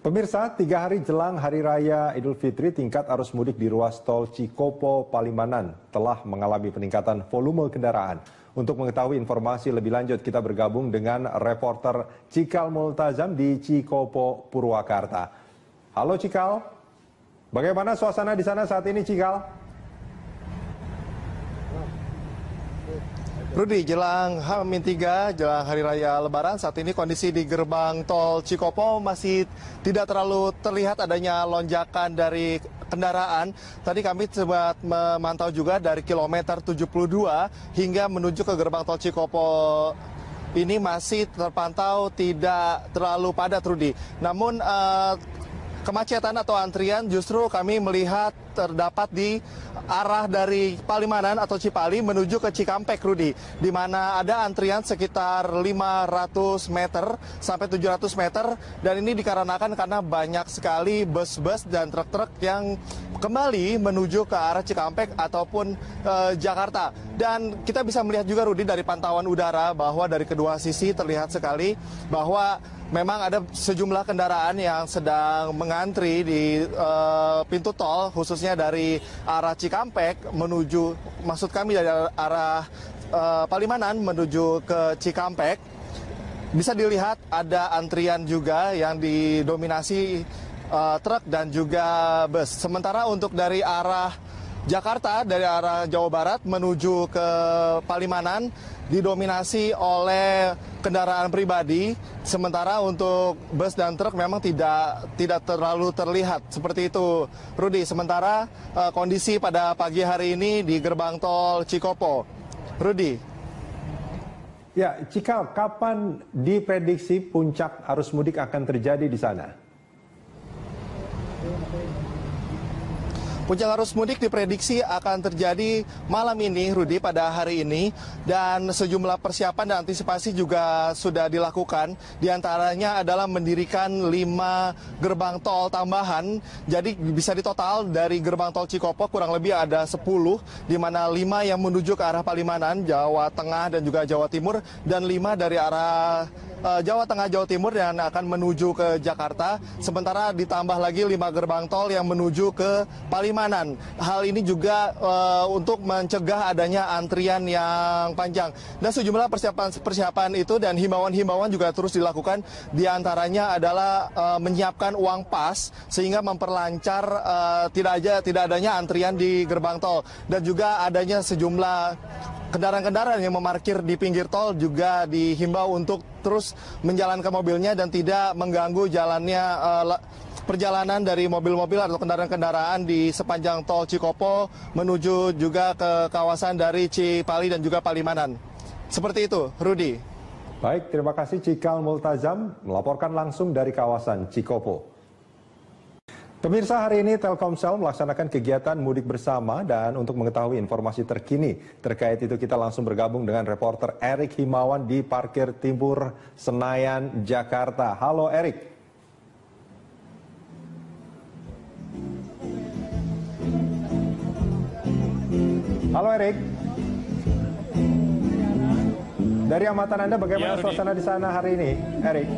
Pemirsa, 3 hari jelang Hari Raya Idul Fitri, tingkat arus mudik di ruas tol Cikopo Palimanan telah mengalami peningkatan volume kendaraan. Untuk mengetahui informasi lebih lanjut, kita bergabung dengan reporter Cikal Multazam di Cikopo, Purwakarta. Halo Cikal, bagaimana suasana di sana saat ini Cikal? Rudi, jelang H-3, jelang Hari Raya Lebaran, saat ini kondisi di gerbang tol Cikopo masih tidak terlalu terlihat adanya lonjakan dari kendaraan. Tadi kami sempat memantau juga dari kilometer 72 hingga menuju ke gerbang tol Cikopo ini masih terpantau tidak terlalu padat, Rudi. Namun kemacetan atau antrian justru kami melihat terdapat di arah dari Palimanan atau Cipali menuju ke Cikampek, Rudi, di mana ada antrian sekitar 500 meter sampai 700 meter, dan ini dikarenakan karena banyak sekali bus-bus dan truk-truk yang kembali menuju ke arah Cikampek ataupun Jakarta. Dan kita bisa melihat juga, Rudi, dari pantauan udara bahwa dari kedua sisi terlihat sekali bahwa memang ada sejumlah kendaraan yang sedang mengantri di pintu tol, khususnya dari arah Cikampek menuju, maksud kami dari arah Palimanan menuju ke Cikampek. Bisa dilihat ada antrian juga yang didominasi truk dan juga bus. Sementara untuk dari arah Jakarta, dari arah Jawa Barat menuju ke Palimanan didominasi oleh kendaraan pribadi, sementara untuk bus dan truk memang tidak terlalu terlihat seperti itu, Rudi. Sementara kondisi pada pagi hari ini di gerbang tol Cikopo, Rudi. Ya, Cikal, kapan diprediksi puncak arus mudik akan terjadi di sana? Puncak arus mudik diprediksi akan terjadi malam ini, Rudi, pada hari ini. Dan sejumlah persiapan dan antisipasi juga sudah dilakukan. Di antaranya adalah mendirikan 5 gerbang tol tambahan. Jadi bisa ditotal dari gerbang tol Cikopo kurang lebih ada 10, di mana 5 yang menuju ke arah Palimanan, Jawa Tengah dan juga Jawa Timur, dan 5 dari arah Jawa Tengah, Jawa Timur yang akan menuju ke Jakarta. Sementara ditambah lagi 5 gerbang tol yang menuju ke Palimanan. Hal ini juga untuk mencegah adanya antrian yang panjang. Dan sejumlah persiapan itu dan himbauan-himbauan juga terus dilakukan. Di antaranya adalah menyiapkan uang pas sehingga memperlancar tidak adanya antrian di gerbang tol. Dan juga adanya sejumlah kendaraan-kendaraan yang memarkir di pinggir tol juga dihimbau untuk terus menjalankan mobilnya dan tidak mengganggu jalannya perjalanan dari mobil-mobil atau kendaraan-kendaraan di sepanjang tol Cikopo menuju juga ke kawasan dari Cipali dan juga Palimanan. Seperti itu, Rudi. Baik, terima kasih Cikal Multazam melaporkan langsung dari kawasan Cikopo. Pemirsa, hari ini Telkomsel melaksanakan kegiatan mudik bersama, dan untuk mengetahui informasi terkini terkait itu kita langsung bergabung dengan reporter Erik Himawan di Parkir Timur Senayan, Jakarta. Halo Erik. Halo Erik. Dari amatan Anda bagaimana suasana di sana hari ini, Erik?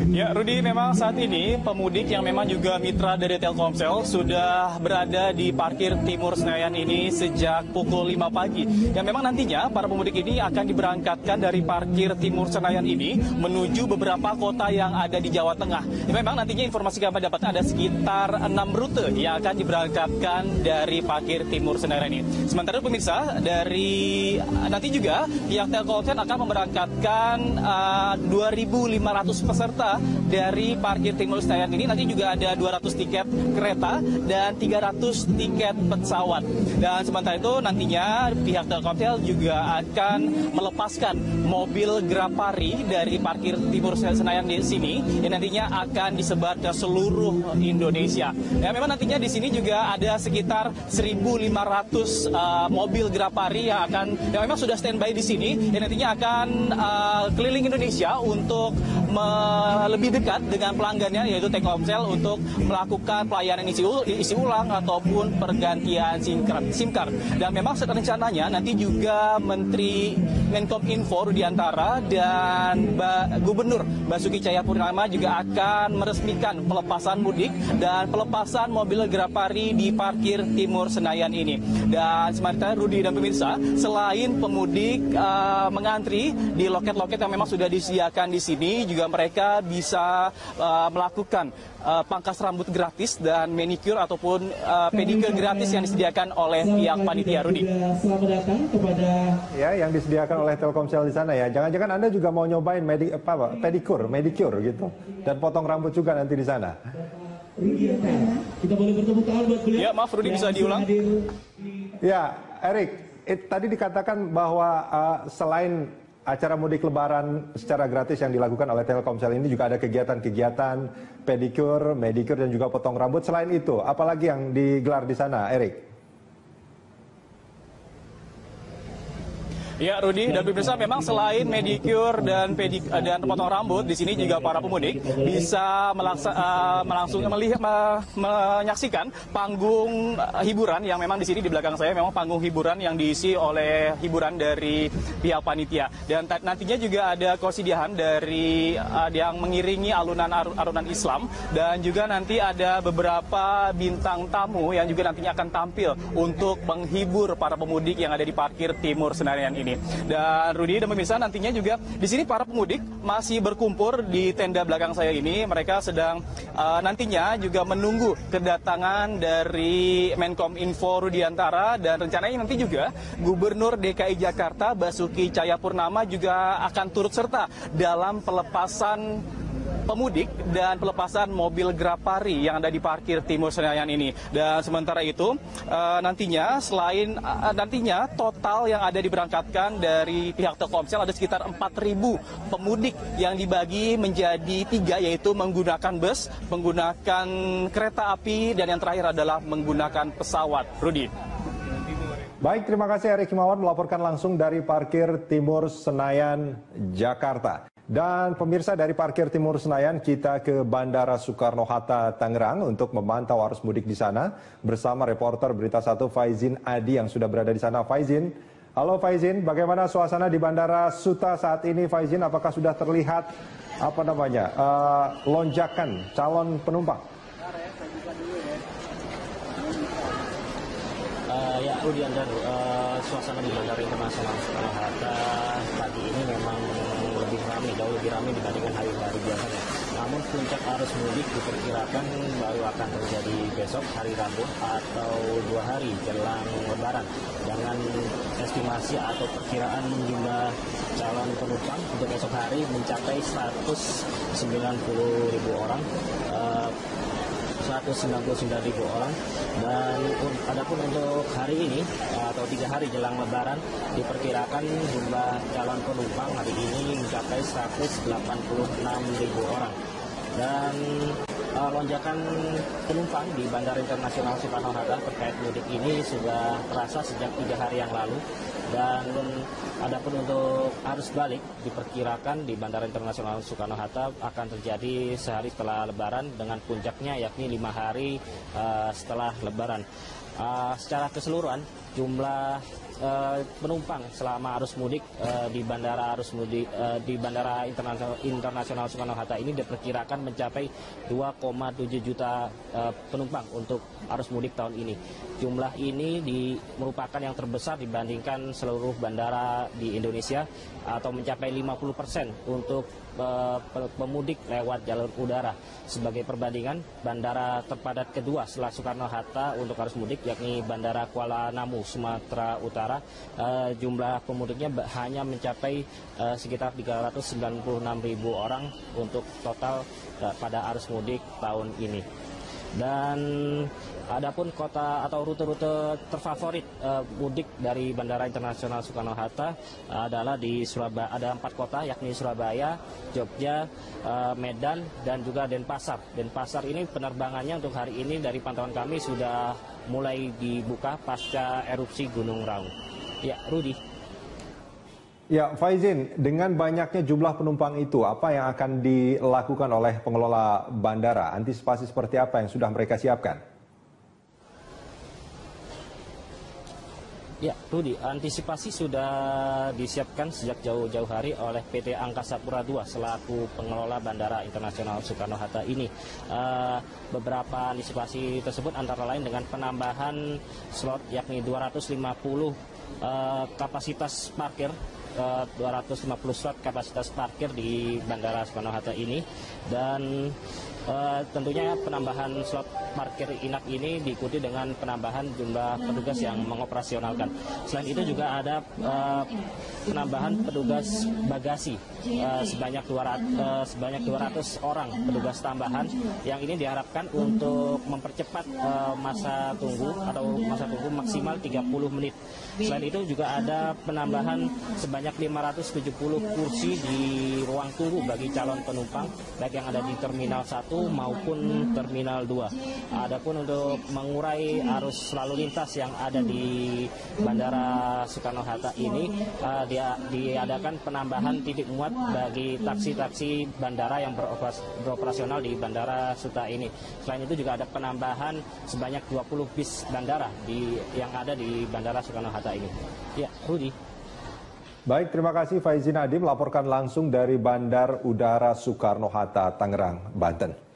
Ya, Rudi, memang saat ini pemudik yang memang juga mitra dari Telkomsel sudah berada di Parkir Timur Senayan ini sejak pukul 5 pagi. Dan memang nantinya para pemudik ini akan diberangkatkan dari Parkir Timur Senayan ini menuju beberapa kota yang ada di Jawa Tengah. Ya, memang nantinya informasi kami dapat ada sekitar 6 rute yang akan diberangkatkan dari Parkir Timur Senayan ini. Sementara pemirsa, dari nanti juga pihak Telkomsel akan memberangkatkan 2.500 peserta dari Parkir Timur Senayan ini. Nanti juga ada 200 tiket kereta dan 300 tiket pesawat. Dan sementara itu nantinya pihak Telkomsel juga akan melepaskan mobil Grapari dari Parkir Timur Senayan di sini yang nantinya akan disebar ke seluruh Indonesia. Dan memang nantinya di sini juga ada sekitar 1.500 mobil Grapari yang memang sudah standby di sini yang nantinya akan keliling Indonesia untuk lebih dekat dengan pelanggannya yaitu Telkomsel untuk melakukan pelayanan isi ulang ataupun pergantian SIM card. Dan memang rencananya nanti juga Menteri Menkominfo Rudiantara dan Gubernur Basuki Cahayapurnama juga akan meresmikan pelepasan mudik dan pelepasan mobil Grapari di parkir Timur Senayan ini. Dan sementara Rudi dan pemirsa, selain pemudik mengantri di loket-loket yang memang sudah disediakan di sini, juga mereka bisa melakukan pangkas rambut gratis dan manicure ataupun pedicure gratis yang disediakan oleh pihak panitia. Rudi. Selamat datang kepada yang disediakan oleh Telkomsel di sana ya. Jangan-jangan Anda juga mau nyobain pedicure gitu dan potong rambut juga nanti di sana. Kita boleh bertepuk tangan buat beliau. Ya, maaf Rudi, bisa diulang. Ya, Erik, tadi dikatakan bahwa selain acara mudik lebaran secara gratis yang dilakukan oleh Telkomsel ini juga ada kegiatan-kegiatan pedicure, manicure dan juga potong rambut. Selain itu, apalagi yang digelar di sana, Erik? Ya, Rudi dan pemirsa, memang selain manicure dan potong rambut, di sini juga para pemudik bisa menyaksikan panggung hiburan yang memang di sini di belakang saya memang panggung hiburan yang diisi oleh hiburan dari pihak panitia. Dan nantinya juga ada kosidihan dari yang mengiringi alunan Islam, dan juga nanti ada beberapa bintang tamu yang juga nantinya akan tampil untuk menghibur para pemudik yang ada di parkir Timur Senayan ini. Dan Rudi dan pemirsa, nantinya juga di sini para pemudik masih berkumpul di tenda belakang saya ini. Mereka sedang nantinya juga menunggu kedatangan dari Menkominfo Rudiantara, dan rencananya nanti juga Gubernur DKI Jakarta Basuki Cahayapurnama juga akan turut serta dalam pelepasan pemudik dan pelepasan mobil Grapari yang ada di parkir Timur Senayan ini. Dan sementara itu nantinya total yang ada diberangkatkan dari pihak Telkomsel ada sekitar 4.000 pemudik yang dibagi menjadi 3, yaitu menggunakan bus, menggunakan kereta api, dan yang terakhir adalah menggunakan pesawat. Rudi. Baik, terima kasih Erik Himawan melaporkan langsung dari parkir Timur Senayan, Jakarta. Dan pemirsa, dari parkir Timur Senayan kita ke Bandara Soekarno-Hatta, Tangerang untuk memantau arus mudik di sana bersama reporter Berita 1 Faizin Adi yang sudah berada di sana. Faizin, halo Faizin, bagaimana suasana di Bandara Suta saat ini? Faizin, apakah sudah terlihat lonjakan calon penumpang? Ya, Rudi dan suasana di Bandara Internasional Soekarno-Hatta pagi ini memang jauh lebih ramai dibandingkan hari-hari biasanya. Namun puncak arus mudik diperkirakan baru akan terjadi besok hari Rabu atau 2 hari jelang Lebaran, dengan estimasi atau perkiraan jumlah calon penumpang untuk esok hari mencapai 199.000 orang. 199.000 orang. Dan adapun untuk hari ini atau 3 hari jelang Lebaran diperkirakan jumlah calon penumpang hari ini mencapai 186.000 orang. Dan lonjakan penumpang di Bandara Internasional Soekarno-Hatta terkait mudik ini sudah terasa sejak 3 hari yang lalu. Dan adapun untuk arus balik diperkirakan di Bandara Internasional Soekarno-Hatta akan terjadi sehari setelah Lebaran, dengan puncaknya yakni 5 hari setelah Lebaran. Secara keseluruhan jumlah penumpang selama arus mudik di Bandara Internasional Soekarno-Hatta ini diperkirakan mencapai 2,7 juta penumpang untuk arus mudik tahun ini. Jumlah ini merupakan yang terbesar dibandingkan seluruh bandara di Indonesia, atau mencapai 50% untuk pemudik lewat jalur udara. Sebagai perbandingan, bandara terpadat kedua setelah Soekarno-Hatta untuk arus mudik yakni Bandara Kuala Namu, Sumatera Utara. Jumlah pemudiknya hanya mencapai sekitar 396.000 orang untuk total pada arus mudik tahun ini. Dan adapun kota atau rute-rute terfavorit mudik dari Bandara Internasional Soekarno-Hatta adalah di Surabaya. Ada 4 kota yakni Surabaya, Jogja, Medan, dan juga Denpasar. Denpasar ini penerbangannya untuk hari ini dari pantauan kami sudah mulai dibuka pasca erupsi Gunung Raung. Ya, Rudi. Ya, Faizin, dengan banyaknya jumlah penumpang itu, apa yang akan dilakukan oleh pengelola bandara? Antisipasi seperti apa yang sudah mereka siapkan? Ya, Rudi, antisipasi sudah disiapkan sejak jauh-jauh hari oleh PT Angkasa Pura II selaku pengelola Bandara Internasional Soekarno-Hatta ini. Beberapa antisipasi tersebut antara lain dengan penambahan slot yakni 250 kapasitas parkir. 250 slot kapasitas parkir di Bandara Soekarno-Hatta ini, dan tentunya penambahan slot parkir INAK ini diikuti dengan penambahan jumlah petugas yang mengoperasionalkan. Selain itu juga ada penambahan petugas bagasi sebanyak 200 orang petugas tambahan, yang ini diharapkan untuk mempercepat masa tunggu maksimal 30 menit. Selain itu juga ada penambahan sebanyak 570 kursi di ruang tunggu bagi calon penumpang baik yang ada di Terminal 1 maupun Terminal 2. Adapun untuk mengurai arus lalu lintas yang ada di Bandara Soekarno-Hatta ini, diadakan penambahan titik muat bagi taksi-taksi bandara yang beroperasional di Bandara Suta ini. Selain itu juga ada penambahan sebanyak 20 bis bandara yang ada di Bandara Soekarno-Hatta ini. Ya, Rudi. Baik, terima kasih Faizin Nadim melaporkan langsung dari Bandar Udara Soekarno-Hatta, Tangerang, Banten.